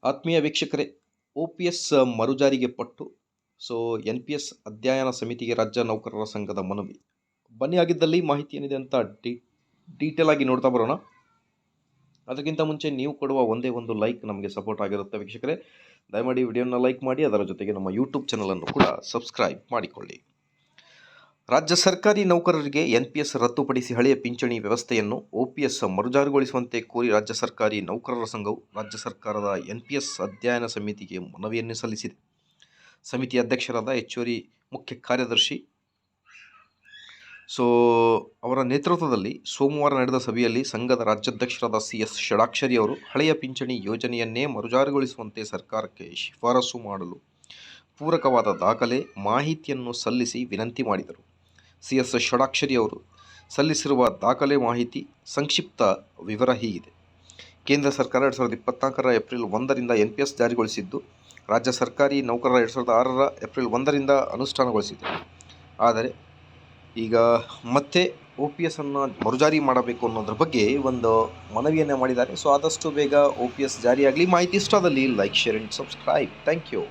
ಆತ್ಮೀಯ ವೀಕ್ಷಕರೇ, OPS ಮರುಜಾರಿಗೆ ಪಟ್ಟು NPS ಅಧ್ಯಯನ ಸಮಿತಿಗೆ ರಾಜ್ಯ ನೌಕರರ ಸಂಘದ ಮನವಿ. ಬನ್ನಿ, ಆಗಿದ್ದಲ್ಲಿ ಮಾಹಿತಿ ಏನಿದೆ ಅಂತ ಡೀಟೇಲ್ ಆಗಿ ನೋಡ್ತಾ ಬರೋಣ. ಅದಕ್ಕಿಂತ ಮುಂಚೆ ನೀವು ಕೊಡುವ ಒಂದೇ ಒಂದು ಲೈಕ್ ನಮಗೆ ಸಪೋರ್ಟ್ ಆಗಿರುತ್ತೆ. ವೀಕ್ಷಕರೇ, ದಯಮಾಡಿ ವಿಡಿಯೋನ ಲೈಕ್ ಮಾಡಿ, ಅದರ ಜೊತೆಗೆ ನಮ್ಮ ಯೂಟ್ಯೂಬ್ ಚಾನಲನ್ನು ಕೂಡ ಸಬ್ಸ್ಕ್ರೈಬ್ ಮಾಡಿಕೊಳ್ಳಿ. ರಾಜ್ಯ ಸರ್ಕಾರಿ ನೌಕರರಿಗೆ NPS ರದ್ದುಪಡಿಸಿ ಹಳೆಯ ಪಿಂಚಣಿ ವ್ಯವಸ್ಥೆಯನ್ನು OPS ಮರುಜಾರಿಗೊಳಿಸುವಂತೆ ಕೋರಿ ರಾಜ್ಯ ಸರ್ಕಾರಿ ನೌಕರರ ಸಂಘವು ರಾಜ್ಯ ಸರ್ಕಾರದ NPS ಅಧ್ಯಯನ ಸಮಿತಿಗೆ ಮನವಿಯನ್ನು ಸಲ್ಲಿಸಿದೆ. ಸಮಿತಿ ಅಧ್ಯಕ್ಷರಾದ ಹೆಚ್ಚುವರಿ ಮುಖ್ಯ ಕಾರ್ಯದರ್ಶಿ ಅವರ ನೇತೃತ್ವದಲ್ಲಿ ಸೋಮವಾರ ನಡೆದ ಸಭೆಯಲ್ಲಿ ಸಂಘದ ರಾಜ್ಯಾಧ್ಯಕ್ಷರಾದ CS ಷಡಾಕ್ಷರಿ ಅವರು ಹಳೆಯ ಪಿಂಚಣಿ ಯೋಜನೆಯನ್ನೇ ಮರುಜಾರಿಗೊಳಿಸುವಂತೆ ಸರ್ಕಾರಕ್ಕೆ ಶಿಫಾರಸು ಮಾಡಲು ಪೂರಕವಾದ ದಾಖಲೆ ಮಾಹಿತಿಯನ್ನು ಸಲ್ಲಿಸಿ ವಿನಂತಿ ಮಾಡಿದರು. CS ಷಡಾಕ್ಷರಿ ಅವರು ಸಲ್ಲಿಸಿರುವ ದಾಖಲೆ ಮಾಹಿತಿ ಸಂಕ್ಷಿಪ್ತ ವಿವರ ಹೀಗಿದೆ. ಕೇಂದ್ರ ಸರ್ಕಾರ 2024 ಏಪ್ರಿಲ್ 1ರಿಂದ NPS ಜಾರಿಗೊಳಿಸಿದ್ದು, ರಾಜ್ಯ ಸರ್ಕಾರಿ ನೌಕರರ 2006 ಏಪ್ರಿಲ್ 1ರಿಂದ ಅನುಷ್ಠಾನಗೊಳಿಸಿದೆ. ಆದರೆ ಈಗ ಮತ್ತೆ OPS ಅನ್ನು ಮರುಜಾರಿ ಮಾಡಬೇಕು ಅನ್ನೋದ್ರ ಬಗ್ಗೆ ಒಂದು ಮನವಿಯನ್ನು ಮಾಡಿದ್ದಾರೆ. ಆದಷ್ಟು ಬೇಗ OPS ಜಾರಿಯಾಗಲಿ. ಮಾಹಿತಿ ಇಷ್ಟದಲ್ಲಿ like, share and subscribe. Thank you.